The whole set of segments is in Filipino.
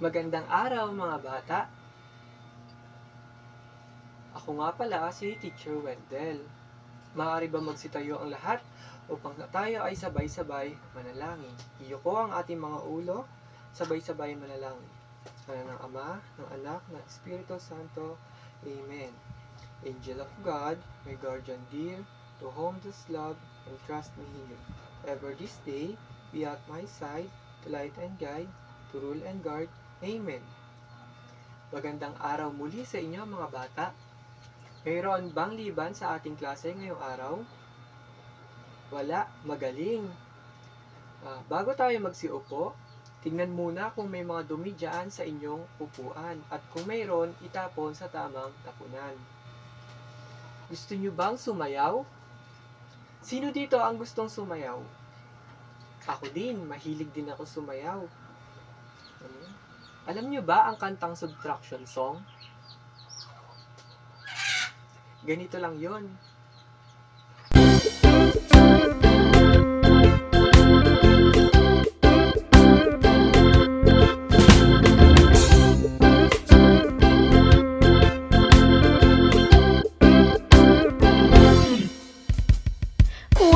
Magandang araw mga bata! Ako nga pala si Teacher Wendell. Maaari ba magsitayo ang lahat upang tayo ay sabay-sabay manalangin? Iyuko ang ating mga ulo, sabay-sabay manalangin. Sa ng Ama, ng Anak, ng Espiritu Santo. Amen. Angel of God, my guardian dear, to whom does love and trust me here. Ever this day, be at my side, to light and guide, to rule and guard. Amen. Magandang araw muli sa inyo mga bata. Mayroon bang liban sa ating klase ngayong araw? Wala, magaling. Bago tayo magsiupo, tingnan muna kung may mga dumi dyan sa inyong upuan at kung mayroon, itapon sa tamang tapunan. Gusto nyo bang sumayaw? Sino dito ang gustong sumayaw? Ako din, mahilig din ako sumayaw. Alam nyo ba ang kantang subtraction song? Ganito lang yon.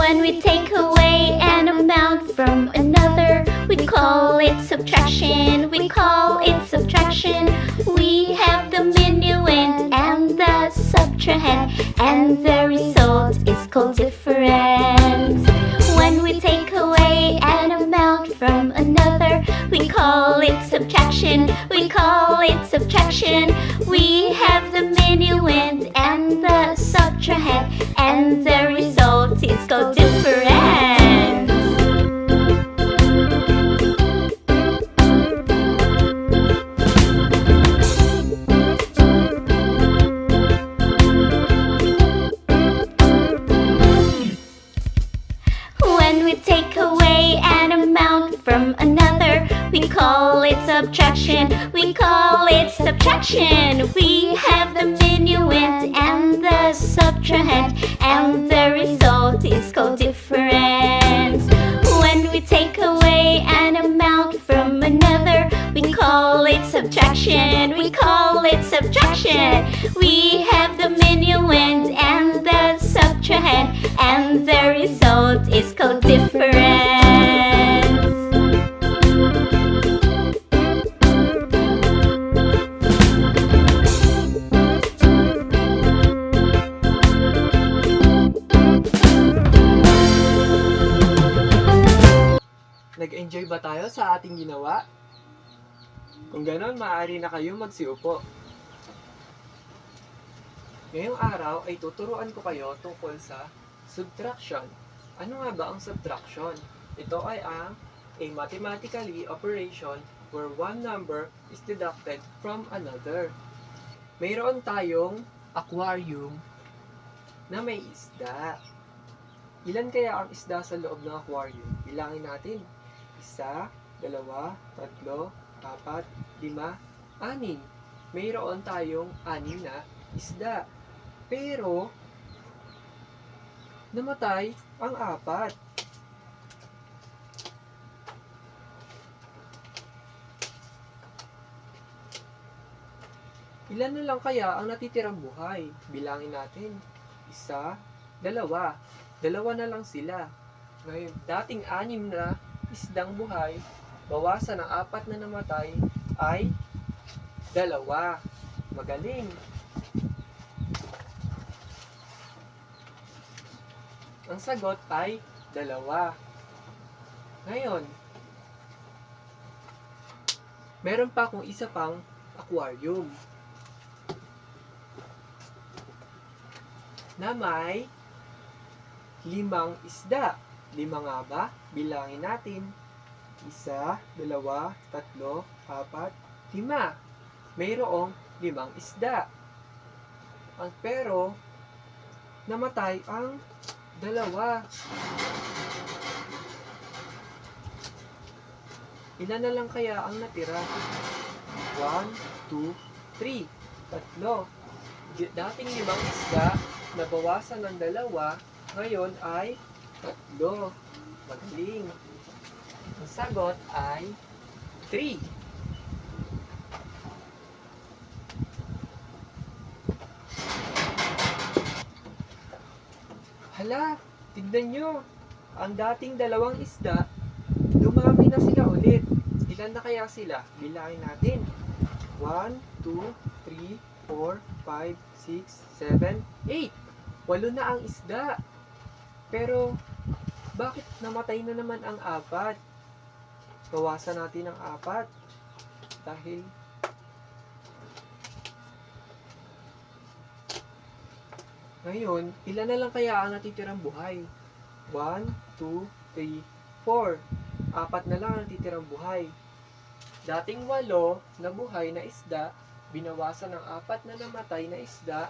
When we take away an amount from another, we call it subtraction, we call it subtraction. We have the minuend and the subtrahend, and the result is called difference. When we take away an amount from another, we call it subtraction, we call it subtraction. We have the minuend and the subtrahend, and the result is called difference. When we take away an amount from another, we call it subtraction, we call it subtraction. We have the minuend and the subtrahend, and the result is called difference. When we take away an amount from another, we call it subtraction, we call it subtraction. We have the minuend and the subtrahend, and the result is called difference. Nag-enjoy ba tayo sa ating ginawa? Kung ganon, maaari na kayong magsiupo. Ngayong araw ay tuturuan ko kayo tungkol sa subtraction. Ano nga ba ang subtraction? Ito ay a mathematically operation where one number is deducted from another. Mayroon tayong aquarium na may isda. Ilan kaya ang isda sa loob ng aquarium? Bilangin natin. 1, 2, 3, 4, 5, 6. Mayroon tayong 6 na isda. Pero, namatay ang 4. Ilan na lang kaya ang natitirang buhay? Bilangin natin. 1, 2. 2 na lang sila. Ngayon, dating 6 na isdang buhay, bawasan ng 4 na namatay, ay 2. Magaling! Ang sagot ay 2. Ngayon, meron pa akong isa pang aquarium na may 5 isda. 5 nga ba? Bilangin natin. 1, 2, 3, 4, 5. Mayroong 5 isda. Pero, namatay ang 2. Ilan na lang kaya ang natira? 1, 2, 3. 3. Dating 5 isda, nabawasan ng 2, ngayon ay 3. Magaling. Ang sagot ay 3. Hala, tignan nyo. Ang dating dalawang isda, dumami na sila ulit. Ilan na kaya sila? Bilangin natin. 1, 2, 3, 4, 5, 6, 7, 8. 8 na ang isda. Pero, bakit namatay na naman ang 4? Bawasan natin ang 4. Dahil, ngayon, ilan na lang kaya ang natitirang buhay? 1, 2, 3, 4. 4 na lang ang natitirang buhay. Dating 8 na buhay na isda, binawasan ng 4 na namatay na isda,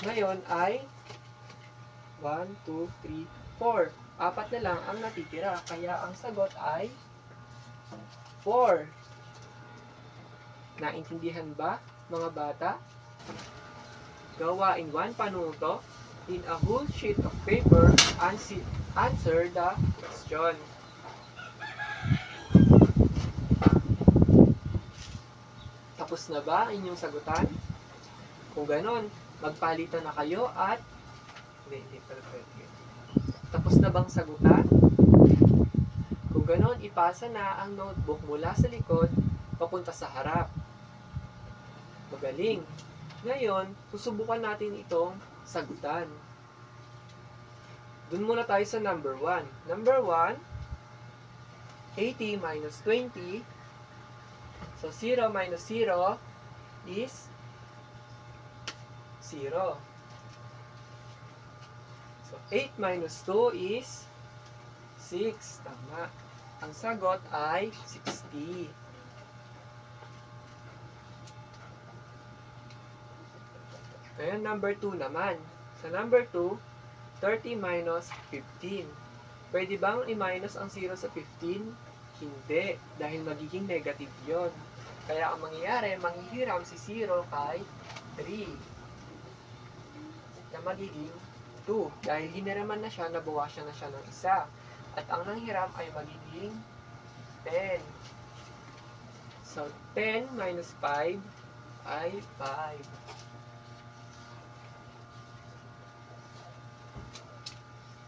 ngayon ay 1, 2, 3, 4. 4 na lang ang natitira, kaya ang sagot ay 4. Naintindihan ba, mga bata? Gawain 1, paano to? In a whole sheet of paper, answer the question. Tapos na ba ang inyong sagutan? Kung ganon, magpalitan na kayo at hindi perfect. Tapos na bang sagutan? Kung ganon, ipasa na ang notebook mula sa likod papunta sa harap. Magaling! Ngayon, susubukan natin itong sagutan. Doon muna tayo sa number 1. Number 1, 80 minus 20. So, 0 minus 0 is 0. So, 8 minus 2 is 6. Tama. Ang sagot ay 60. Ngayon, number 2 naman. Sa number 2, 30 minus 15. Pwede bang i-minus ang 0 sa 15? Hindi, dahil magiging negative yon. Kaya ang mangyayari, manghihiram si 0 kay 3. Na magiging 2. Dahil hiniraman na siya, nabawasan na siya ng isa. At ang nanghiram ay magiging 10. So, 10 minus 5 ay 5.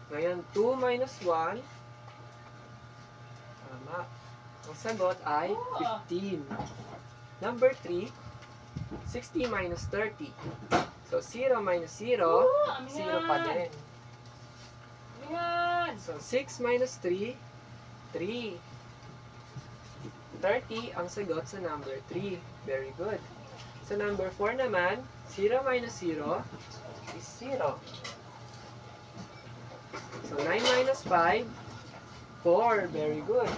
Ngayon, 2 minus 1. Tama. Ang sagot ay 15. Number 3, 60 minus 30. So, 0 minus 0, 0 pa din. So, 6 minus 3, 3. 30 ang sagot sa number 3. Very good. Sa number 4 naman, 0 minus 0 is 0. So, 9 minus 5, 4. Very good.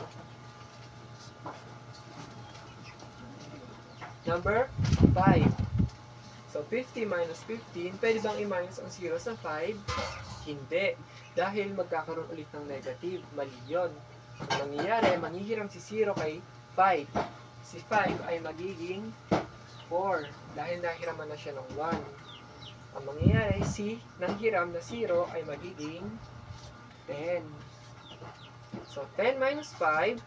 Number 5. So, 50 minus 15, pwede bang i-minus ang 0 sa 5? Hindi. Dahil magkakaroon ulit ng negative. Mali yun. Ang mangyayari, manghihiram si 0 kay 5. Si 5 ay magiging 4. Dahil nahiraman na siya ng 1. Ang mangyayari, si nanghiram na 0 ay magiging 10. So, 10 minus 5,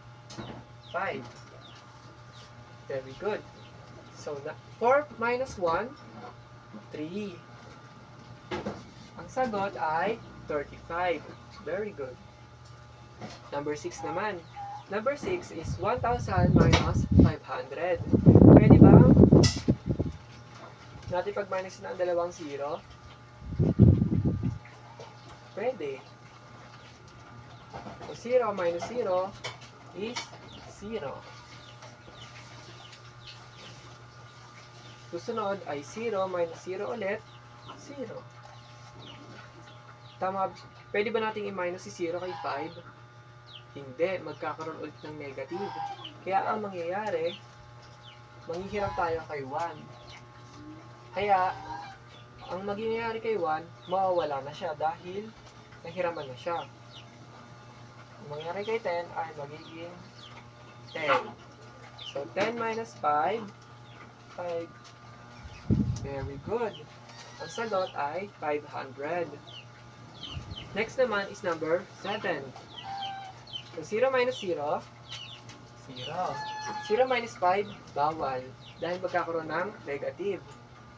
5. Very good. So, 4 minus 1, 3. Ang sagot ay 35. Very good. Number 6 naman. Number 6 is 1,000 minus 500. Pwede ba natin pag-minus na ang dalawang 0? Pwede. So, 0 minus 0 is 0. Susunod ay 0 minus 0 ulit, 0. Tama, pwede ba nating i-minus si 0 kay 5? Hindi, magkakaroon ulit ng negative. Kaya ang mangyayari, manghihiram tayo kay 1. Kaya, ang mangyayari kay 1, mawawala na siya dahil nahiraman na siya. Ang mangyayari kay 10 ay magiging 10. So, 10 minus 5, 5. Very good. Ang sagot ay 500. Next naman is number 7. So, 0 minus 0, 0. 0 minus 5, bawal. Dahil magkakaroon ng negative.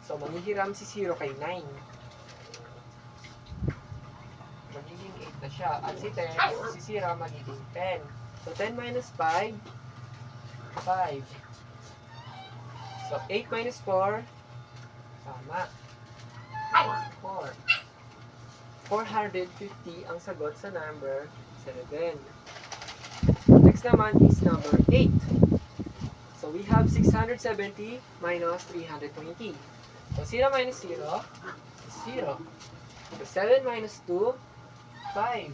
So, manghihiram si 0 kay 9. na siya. At si 10, si 0 magiging 10. So 10 minus 5, 5. So 8 minus 4, tama. 4. 450 ang sagot sa number 7. Next naman is number 8. So we have 670 minus 320. So 0 minus 0 is 0. So 7 minus 2, 5.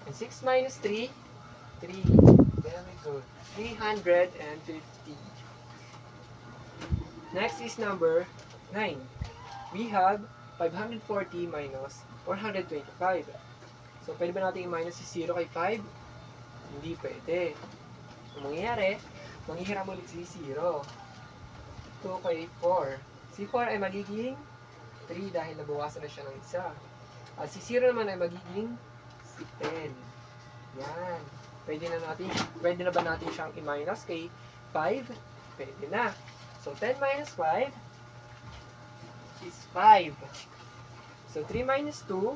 And 6 minus 3, 3. Very good. 350. Next is number 9. We have 540 minus 425. So, pwede ba natin i-minus si 0 kay 5? Hindi pwede. Ang mangyayari, manghihiram ulit si 0. 2 kay 4. Si 4 ay magiging 3 dahil nabawasan na siya ng isa. At si 0 naman ay magiging si 10. Yan. Pwede na ba natin siyang i-minus kay 5? Pwede na. So, 10 minus 5 is 5. So, 3 minus 2,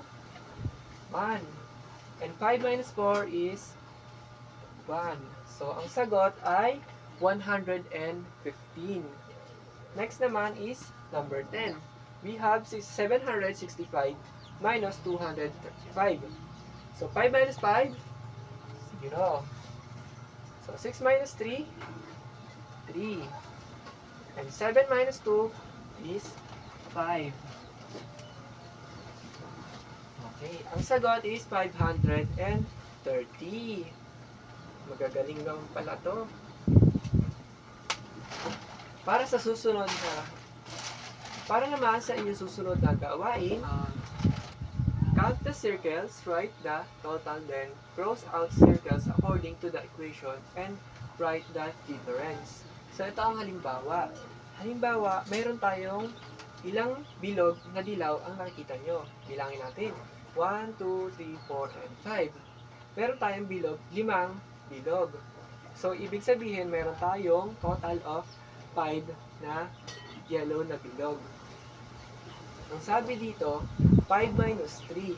1. And 5 minus 4 is 1. So, ang sagot ay 115. Next naman is number 10. We have 765 minus 235. So, 5 minus 5, 0. So, 6 minus 3, 3. And 7 minus 2 is 5. Okay, ang sagot is 530. Magagaling naman pala to. Para naman sa inyong susunod na gawain, count the circles, write the total, then cross out circles according to the equation and write the difference. So, ito ang halimbawa. Halimbawa, mayroon tayong ilang bilog na dilaw ang nakikita nyo. Bilangin natin. 1, 2, 3, 4, and 5. Meron tayong bilog, 5 bilog. So, ibig sabihin, meron tayong total of 5 na yellow na bilog. Ang sabi dito, 5 minus 3.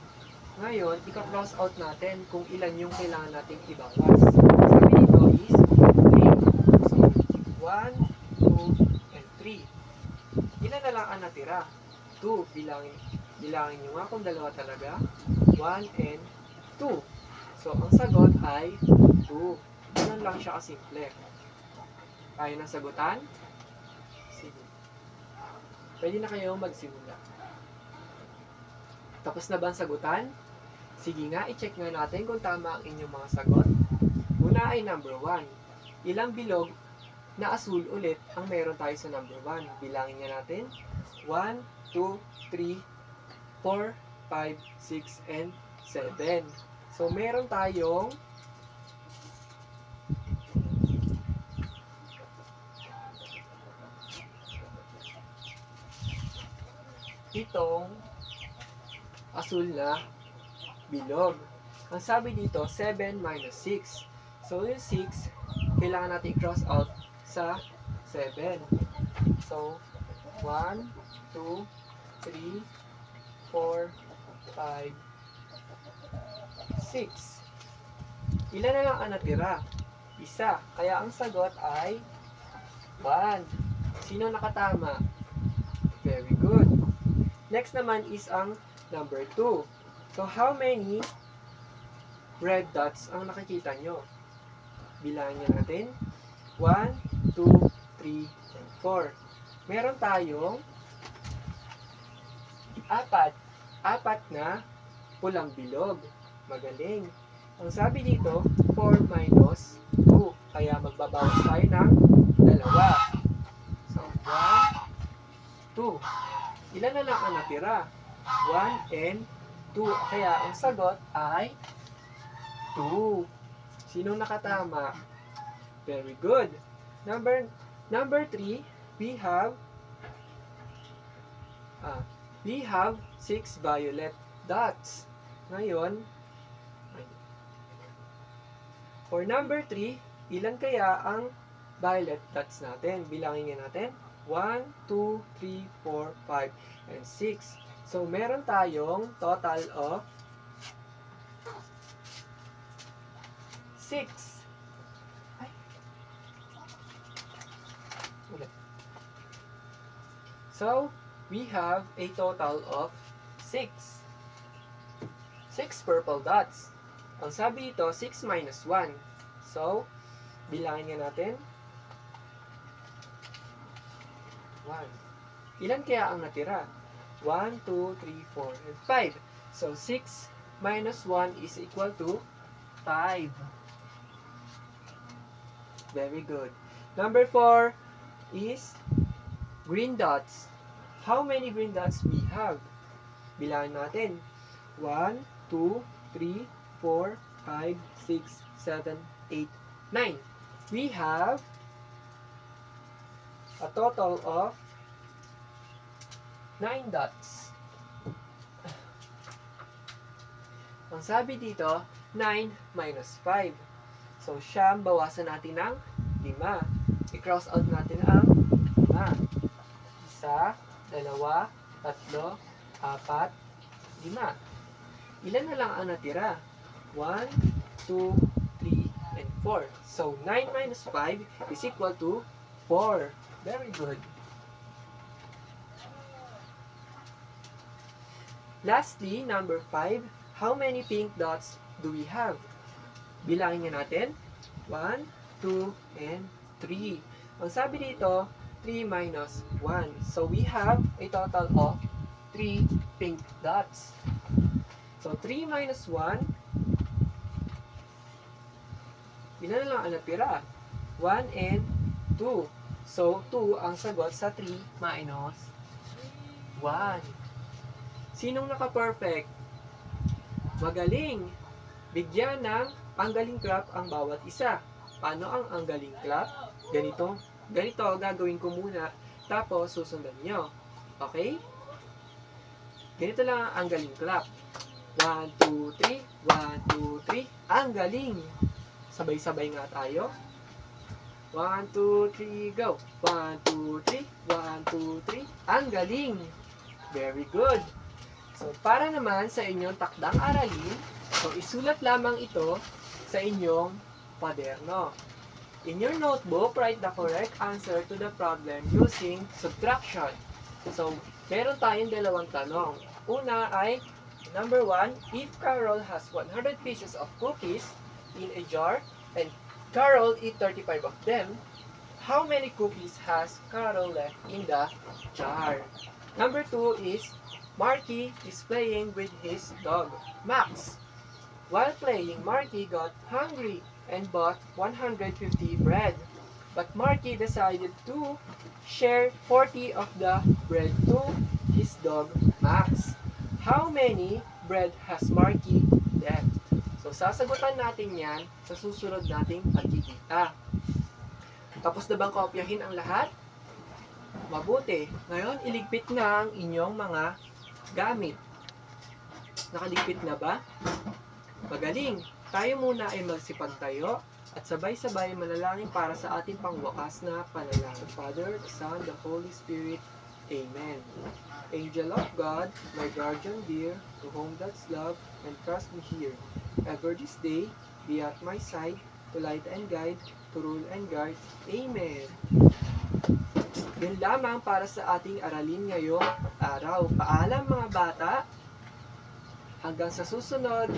Ngayon, ika-cross out natin kung ilan yung kailangan nating ibawas. Sabi dito is 3. So, 1, 2, and 3. Ilan na lang ang natira? 2. Bilangin nyo nga kung dalawa talaga. 1 and 2. So, ang sagot ay 2. Ganun lang siya kasimple. Kaya na sagutan? Sige. Pwede na kayo magsimula. Tapos na ba ang sagutan? Sige nga, i-check nga natin kung tama ang inyong mga sagot. Una ay number 1. Ilang bilog na asul ulit ang meron tayo sa number 1? Bilangin nga natin. 1, 2, 3, 4, 5, 6, and 7. So, meron tayong itong asul na bilog. Ang sabi dito, 7 minus 6. So, yung 6, kailangan natin i-cross out sa 7. So, 1, 2, 3, 4, 5, 6. Ilan na lang ang natira? Isa. Kaya ang sagot ay 1. Sino nakatama? Very good. Next naman is ang number 2. So, how many red dots ang nakikita nyo? Bilangin natin. 1, 2, 3, and 4. Meron tayong 4 na pulang bilog. Magaling. Ang sabi dito, 4 minus 2. Kaya magbabawas tayo ng 2. So, 1, 2. Ilan na lang ang natira? 1 and 2. Kaya ang sagot ay 2. Sino nakatama? Very good. Number 3, we have 6 violet dots. Ngayon, for number 3, ilan kaya ang violet dots natin? Bilangin natin. 1, 2, 3, 4, 5, and 6. So, meron tayong total of 6. Ay. Ulit. So, we have a total of 6. 6 purple dots. Ang sabi dito, 6 minus 1. So, bilangin nga natin. 1. Ilan kaya ang natira? 1, 2, 3, 4, and 5. So, 6 minus 1 is equal to 5. Very good. Number 4 is green dots. How many green dots we have? Bilangin natin. 1, 2, 3, 4, 5, 6, 7, 8, 9. We have a total of 9 dots. Ang sabi dito, 9 minus 5. So, siyam, bawasan natin ng 5. I-cross out natin ang 5. 1, 2, 3, 4, 5. Ilan na lang ang natira? 1, 2, 3, and 4. So, 9 minus 5 is equal to 4. Very good. Lastly, number 5, how many pink dots do we have? Bilangin nga natin. 1, 2, and 3. Ang sabi dito, 3 minus 1. So, we have a total of 3 pink dots. So, 3 minus 1, ilan na lang ang natira? 1 and 2. So, 2 ang sagot sa 3 minus 1. Sinong naka-perfect? Magaling! Bigyan ng anggaling clap ang bawat isa. Paano ang anggaling clap? Ganito gagawin ko muna, tapos susundan nyo. Okay? Ganito lang ang anggaling clap. 1, 2, 3, 1, 2, 3. Ang galing! Sabay-sabay nga tayo. 1, 2, 3, go! 1, 2, 3, 1, 2, 3. Ang galing! Very good! So, para naman sa inyong takdang aralin, so isulat lamang ito sa inyong kwaderno. In your notebook, write the correct answer to the problem using subtraction. So, meron tayong dalawang tanong. Una ay, number 1, if Carol has 100 pieces of cookies in a jar and Carol eat 35 of them, how many cookies has Carol left in the jar? Number 2 is, Marky is playing with his dog, Max. While playing, Marky got hungry and bought 150 bread. But Marky decided to share 40 of the bread to his dog, Max. How many bread has Marky left? So, sasagutan natin yan sa susunod nating pagkikita. Tapos na bang kopyahin ang lahat? Mabuti. Ngayon, iligpit na ang inyong mga gamit. Nakaligpit na ba? Magaling! Tayo muna ay magsipagtayo at sabay-sabay manalangin para sa ating pangwakas na panalangin. Father, the Son, the Holy Spirit. Amen. Angel of God, my guardian dear, to whom God's love and trust me here. Ever this day, be at my side, to light and guide, to rule and guard. Amen. Yun lamang para sa ating aralin ngayong araw. Paalam mga bata. Hanggang sa susunod.